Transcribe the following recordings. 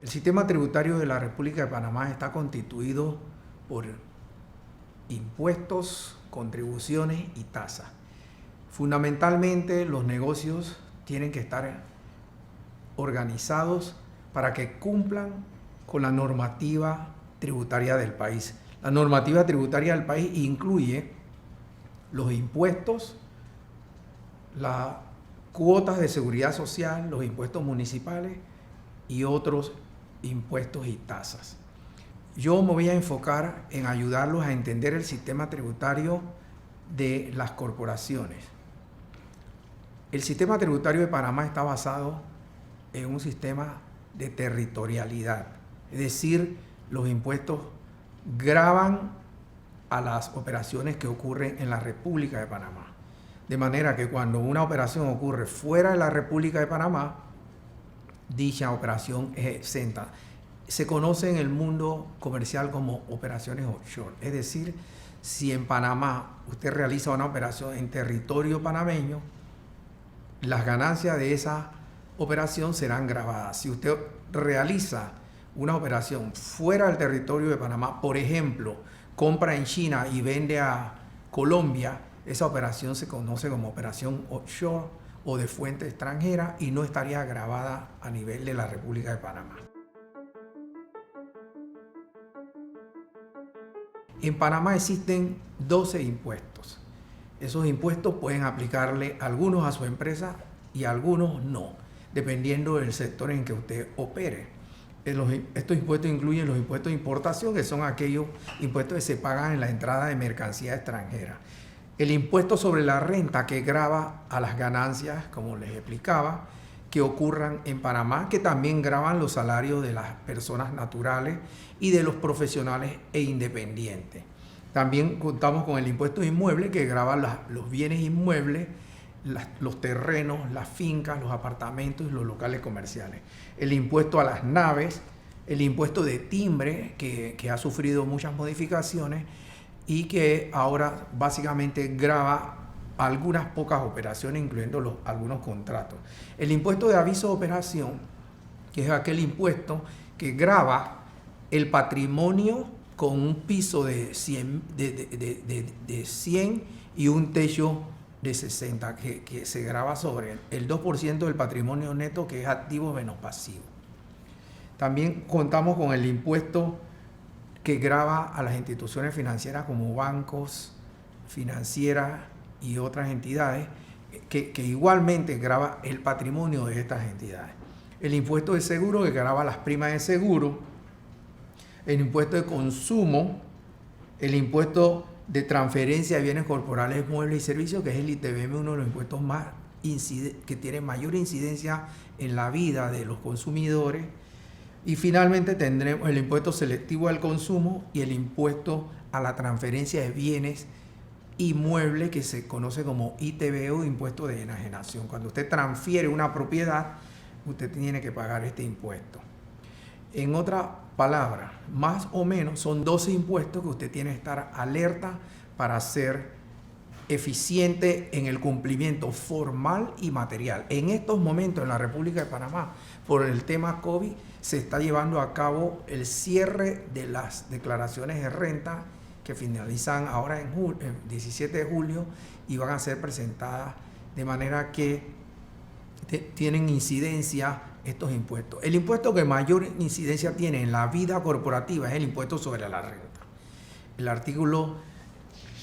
El sistema tributario de la República de Panamá está constituido por impuestos, contribuciones y tasas. Fundamentalmente, los negocios tienen que estar organizados para que cumplan con la normativa tributaria del país. La normativa tributaria del país incluye los impuestos, las cuotas de seguridad social, los impuestos municipales y otros impuestos y tasas. Yo me voy a enfocar en ayudarlos a entender el sistema tributario de las corporaciones. El sistema tributario de Panamá está basado en un sistema de territorialidad, es decir, los impuestos gravan a las operaciones que ocurren en la República de Panamá. De manera que cuando una operación ocurre fuera de la República de Panamá, dicha operación es exenta. Se conoce en el mundo comercial como operaciones offshore. Es decir, si en Panamá usted realiza una operación en territorio panameño, las ganancias de esa operación serán grabadas. Si usted realiza una operación fuera del territorio de Panamá, por ejemplo, compra en China y vende a Colombia, esa operación se conoce como operación offshore o de fuente extranjera y no estaría grabada a nivel de la República de Panamá. En Panamá existen 12 impuestos. Esos impuestos pueden aplicarle algunos a su empresa y algunos no, dependiendo del sector en que usted opere. Estos impuestos incluyen los impuestos de importación, que son aquellos impuestos que se pagan en la entrada de mercancía extranjera. El impuesto sobre la renta, que grava a las ganancias, como les explicaba, que ocurran en Panamá, que también gravan los salarios de las personas naturales y de los profesionales e independientes. También contamos con el impuesto de inmueble, que grava los bienes inmuebles, los terrenos, las fincas, los apartamentos y los locales comerciales. El impuesto a las naves, el impuesto de timbre, que ha sufrido muchas modificaciones y que ahora básicamente grava algunas pocas operaciones, incluyendo algunos contratos. El impuesto de aviso de operación, que es aquel impuesto que grava el patrimonio con un piso de 100 y un techo de 60, que se grava sobre el 2% del patrimonio neto, que es activo menos pasivo. También contamos con el impuesto que grava a las instituciones financieras como bancos, financieras y otras entidades, que igualmente grava el patrimonio de estas entidades. El impuesto de seguro, que grava las primas de seguro, el impuesto de consumo, el impuesto de transferencia de bienes corporales, muebles y servicios, que es el ITBM, uno de los impuestos que tiene mayor incidencia en la vida de los consumidores. Y finalmente tendremos el impuesto selectivo al consumo y el impuesto a la transferencia de bienes inmuebles, que se conoce como ITBO, impuesto de enajenación. Cuando usted transfiere una propiedad, usted tiene que pagar este impuesto. En otras palabras, más o menos son 12 impuestos que usted tiene que estar alerta para ser eficiente en el cumplimiento formal y material. En estos momentos en la República de Panamá, por el tema COVID, se está llevando a cabo el cierre de las declaraciones de renta que finalizan ahora en 17 de julio y van a ser presentadas, de manera que tienen incidencia estos impuestos. El impuesto que mayor incidencia tiene en la vida corporativa es el impuesto sobre la renta. El artículo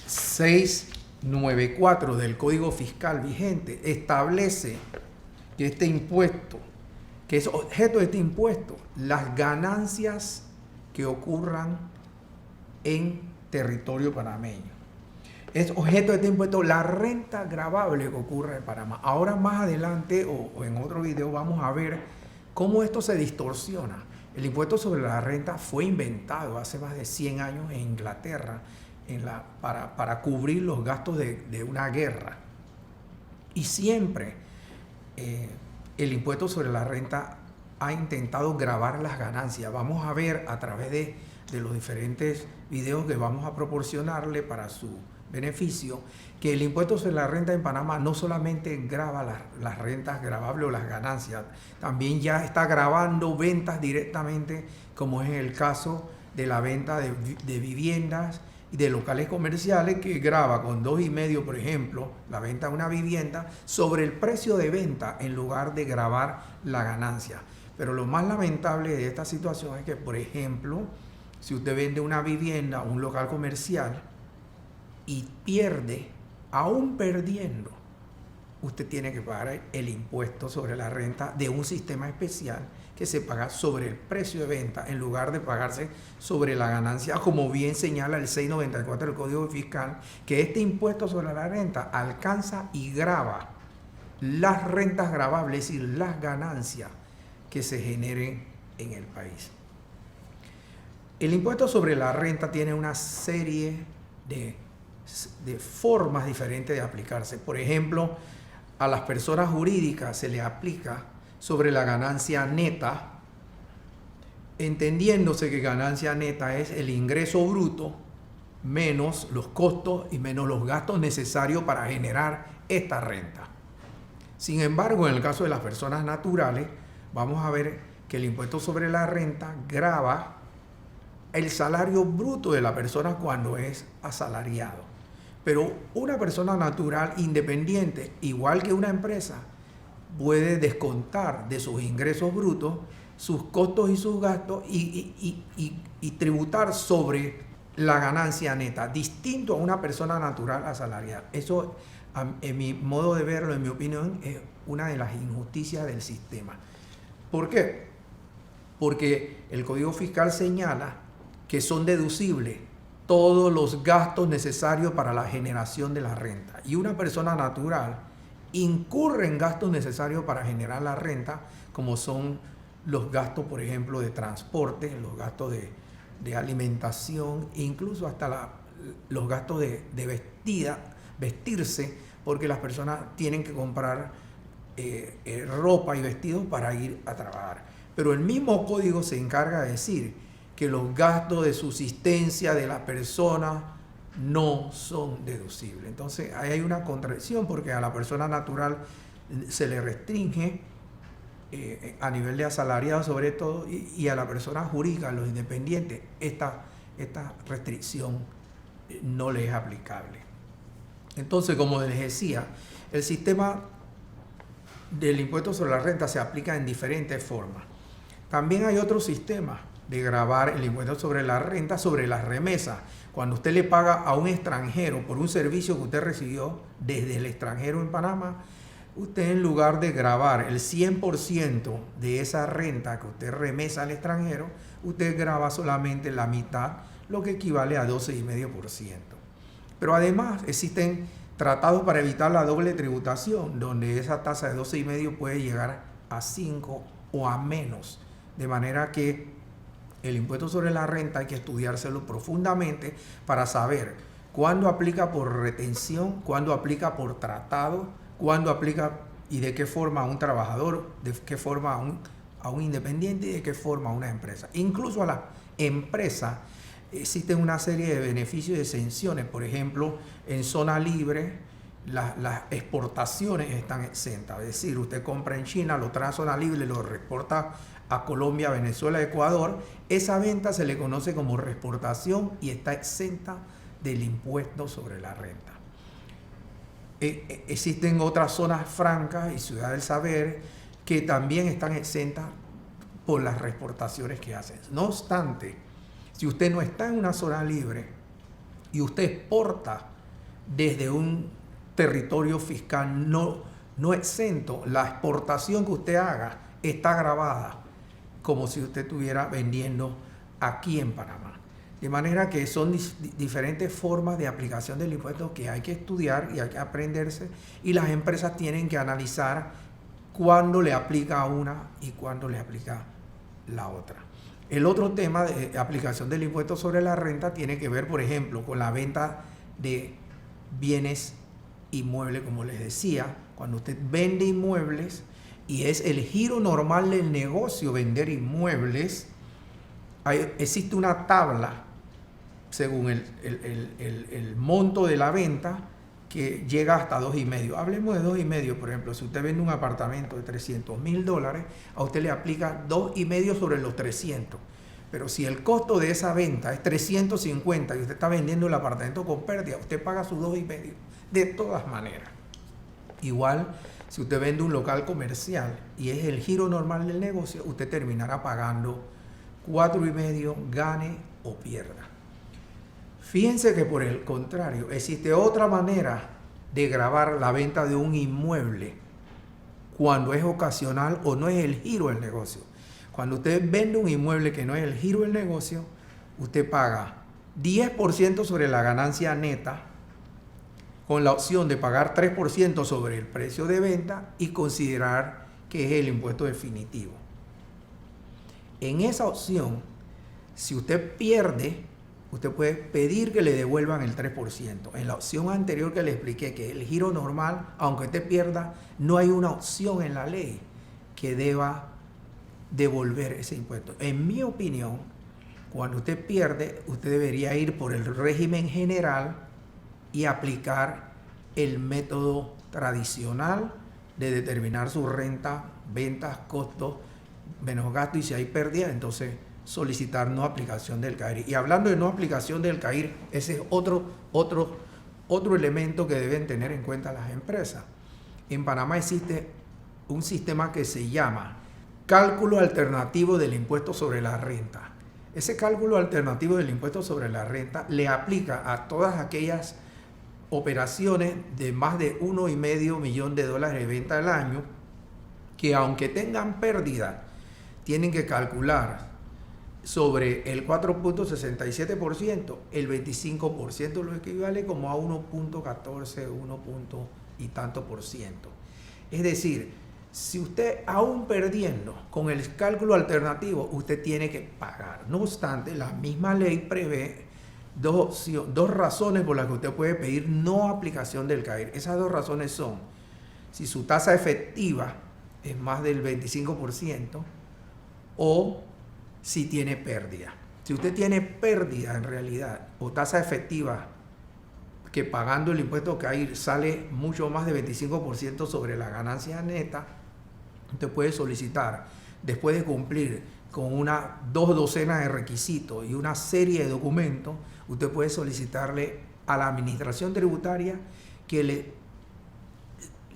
694 del Código Fiscal vigente establece que este impuesto, que es objeto de este impuesto, las ganancias que ocurran en territorio panameño. Es objeto de este impuesto la renta gravable que ocurre en Panamá. Ahora más adelante o en otro video vamos a ver cómo esto se distorsiona. El impuesto sobre la renta fue inventado hace más de 100 años en Inglaterra para cubrir los gastos de una guerra. Y siempre el impuesto sobre la renta ha intentado gravar las ganancias. Vamos a ver a través de los diferentes videos que vamos a proporcionarle para su beneficio, que el impuesto sobre la renta en Panamá no solamente grava las rentas gravables o las ganancias, también ya está gravando ventas directamente, como es el caso de la venta de viviendas y de locales comerciales, que grava con 2,5, por ejemplo, la venta de una vivienda sobre el precio de venta en lugar de gravar la ganancia. Pero lo más lamentable de esta situación es que, por ejemplo, si usted vende una vivienda, un local comercial, y pierde, aún perdiendo, usted tiene que pagar el impuesto sobre la renta de un sistema especial que se paga sobre el precio de venta en lugar de pagarse sobre la ganancia, como bien señala el 694 del Código Fiscal, que este impuesto sobre la renta alcanza y grava las rentas gravables, es decir, las ganancias que se generen en el país. El impuesto sobre la renta tiene una serie de formas diferentes de aplicarse. Por ejemplo, a las personas jurídicas se le aplica sobre la ganancia neta, entendiéndose que ganancia neta es el ingreso bruto menos los costos y menos los gastos necesarios para generar esta renta. Sin embargo, en el caso de las personas naturales, vamos a ver que el impuesto sobre la renta grava el salario bruto de la persona cuando es asalariado. Pero una persona natural independiente, igual que una empresa, puede descontar de sus ingresos brutos sus costos y sus gastos y tributar sobre la ganancia neta, distinto a una persona natural asalariada. Eso, en mi modo de verlo, en mi opinión, es una de las injusticias del sistema. ¿Por qué? Porque el Código Fiscal señala que son deducibles todos los gastos necesarios para la generación de la renta. Y una persona natural incurre en gastos necesarios para generar la renta, como son los gastos, por ejemplo, de transporte, los gastos de alimentación, e incluso hasta los gastos de vestirse, porque las personas tienen que comprar ropa y vestidos para ir a trabajar. Pero el mismo código se encarga de decir que los gastos de subsistencia de la persona no son deducibles. Entonces ahí hay una contradicción, porque a la persona natural se le restringe a nivel de asalariado sobre todo, y a la persona jurídica, a los independientes, esta restricción no le es aplicable. Entonces, como les decía, el sistema del impuesto sobre la renta se aplica en diferentes formas. También hay otro sistema de gravar el impuesto sobre la renta sobre las remesas. Cuando usted le paga a un extranjero por un servicio que usted recibió desde el extranjero en Panamá, usted, en lugar de gravar el 100% de esa renta que usted remesa al extranjero, usted grava solamente la mitad, lo que equivale a 12,5%. Pero además existen tratados para evitar la doble tributación, donde esa tasa de 12,5% puede llegar a 5 o a menos. De manera que el impuesto sobre la renta hay que estudiárselo profundamente para saber cuándo aplica por retención, cuándo aplica por tratado, cuándo aplica y de qué forma a un trabajador, de qué forma a un independiente y de qué forma a una empresa. Incluso a la empresa existen una serie de beneficios y exenciones. Por ejemplo, en zona libre las exportaciones están exentas. Es decir, usted compra en China, lo trae a zona libre, lo reexporta a Colombia, Venezuela, Ecuador. Esa venta se le conoce como reexportación y está exenta del impuesto sobre la renta. Existen otras zonas francas y ciudad del saber que también están exentas por las reexportaciones que hacen. No obstante, si usted no está en una zona libre y usted exporta desde un territorio fiscal no exento, la exportación que usted haga está gravada como si usted estuviera vendiendo aquí en Panamá. De manera que son diferentes formas de aplicación del impuesto que hay que estudiar y hay que aprenderse, y las empresas tienen que analizar cuándo le aplica a una y cuándo le aplica la otra. El otro tema de aplicación del impuesto sobre la renta tiene que ver, por ejemplo, con la venta de bienes inmuebles, como les decía. Cuando usted vende inmuebles y es el giro normal del negocio vender inmuebles, existe una tabla según el monto de la venta, que llega hasta 2,5. Hablemos de 2,5, por ejemplo, si usted vende un apartamento de $300,000, a usted le aplica 2,5 sobre los 300. Pero si el costo de esa venta es 350 y usted está vendiendo el apartamento con pérdida, usted paga sus 2,5 de todas maneras. Igual, si usted vende un local comercial y es el giro normal del negocio, usted terminará pagando 4,5, gane o pierda. Fíjense que por el contrario, existe otra manera de gravar la venta de un inmueble cuando es ocasional o no es el giro del negocio. Cuando usted vende un inmueble que no es el giro del negocio, usted paga 10% sobre la ganancia neta, con la opción de pagar 3% sobre el precio de venta y considerar que es el impuesto definitivo. En esa opción, si usted pierde, usted puede pedir que le devuelvan el 3%. En la opción anterior que le expliqué, que el giro normal, aunque usted pierda, no hay una opción en la ley que deba devolver ese impuesto. En mi opinión, cuando usted pierde, usted debería ir por el régimen general y aplicar el método tradicional de determinar su renta, ventas, costos, menos gasto, y si hay pérdida, entonces solicitar no aplicación del CAIR. Y hablando de no aplicación del CAIR, ese es otro elemento que deben tener en cuenta las empresas. En Panamá existe un sistema que se llama cálculo alternativo del impuesto sobre la renta. Ese cálculo alternativo del impuesto sobre la renta le aplica a todas aquellas operaciones de más de $1,5 millón de venta al año, que aunque tengan pérdida, tienen que calcular sobre el 4.67%, el 25% lo equivale como a 1.14, 1 y tanto por ciento. Es decir, si usted aún perdiendo con el cálculo alternativo, usted tiene que pagar. No obstante, la misma ley prevé dos razones por las que usted puede pedir no aplicación del CAIR. Esas dos razones son: si su tasa efectiva es más del 25%, o si tiene pérdida. Si usted tiene pérdida en realidad, o tasa efectiva que pagando el impuesto CAIR sale mucho más de 25% sobre la ganancia neta, usted puede solicitar, después de cumplir con dos docenas de requisitos y una serie de documentos, usted puede solicitarle a la administración tributaria que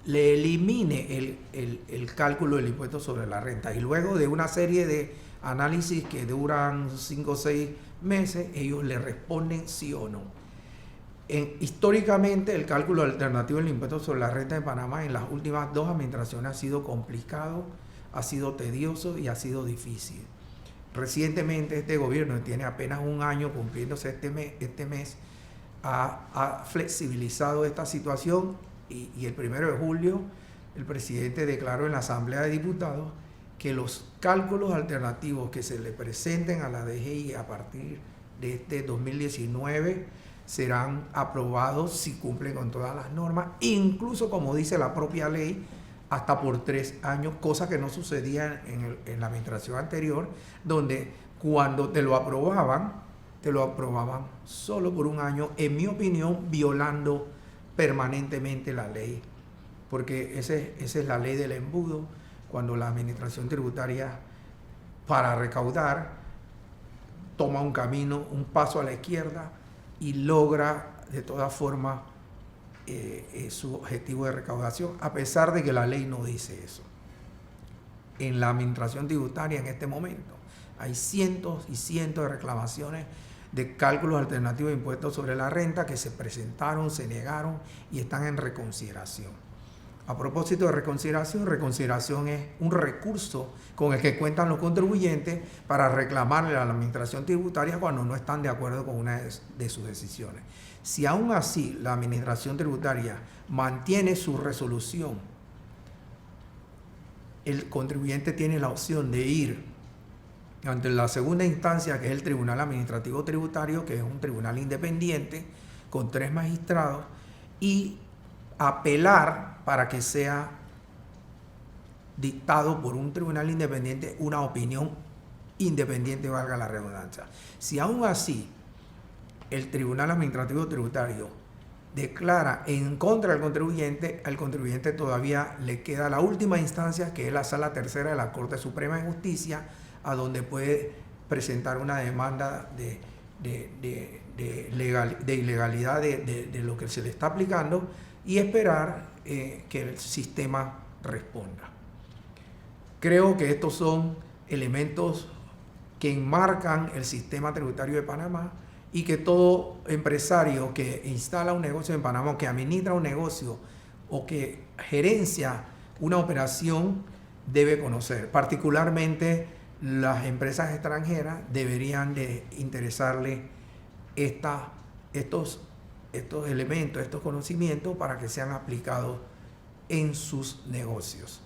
le elimine el cálculo del impuesto sobre la renta. Y luego de una serie de análisis que duran 5 o 6 meses, ellos le responden sí o no. Históricamente, el cálculo alternativo del impuesto sobre la renta de Panamá en las últimas 2 administraciones ha sido complicado, ha sido tedioso y ha sido difícil. Recientemente este gobierno, tiene apenas un año cumpliéndose este mes, ha flexibilizado esta situación y el 1 de julio el presidente declaró en la Asamblea de Diputados que los cálculos alternativos que se le presenten a la DGI a partir de este 2019 serán aprobados si cumplen con todas las normas, incluso, como dice la propia ley, hasta por 3 años, cosa que no sucedía en la administración anterior, donde cuando te lo aprobaban solo por un año, en mi opinión, violando permanentemente la ley, porque esa es la ley del embudo, cuando la administración tributaria, para recaudar, toma un camino, un paso a la izquierda y logra de todas formas su objetivo de recaudación, a pesar de que la ley no dice eso. En la administración tributaria en este momento hay cientos y cientos de reclamaciones de cálculos alternativos de impuestos sobre la renta que se presentaron, se negaron y están en reconsideración. A propósito de reconsideración es un recurso con el que cuentan los contribuyentes para reclamarle a la administración tributaria cuando no están de acuerdo con una de sus decisiones. Si aún así la administración tributaria mantiene su resolución, el contribuyente tiene la opción de ir ante la segunda instancia, que es el Tribunal Administrativo Tributario, que es un tribunal independiente con 3 magistrados, y apelar para que sea dictado por un tribunal independiente una opinión independiente, valga la redundancia. Si aún así el Tribunal Administrativo Tributario declara en contra del contribuyente, al contribuyente todavía le queda la última instancia, que es la Sala Tercera de la Corte Suprema de Justicia, a donde puede presentar una demanda de ilegalidad de lo que se le está aplicando y esperar que el sistema responda. Creo que estos son elementos que enmarcan el sistema tributario de Panamá y que todo empresario que instala un negocio en Panamá, o que administra un negocio o que gerencia una operación debe conocer. Particularmente las empresas extranjeras deberían de interesarle estos elementos, estos conocimientos para que sean aplicados en sus negocios.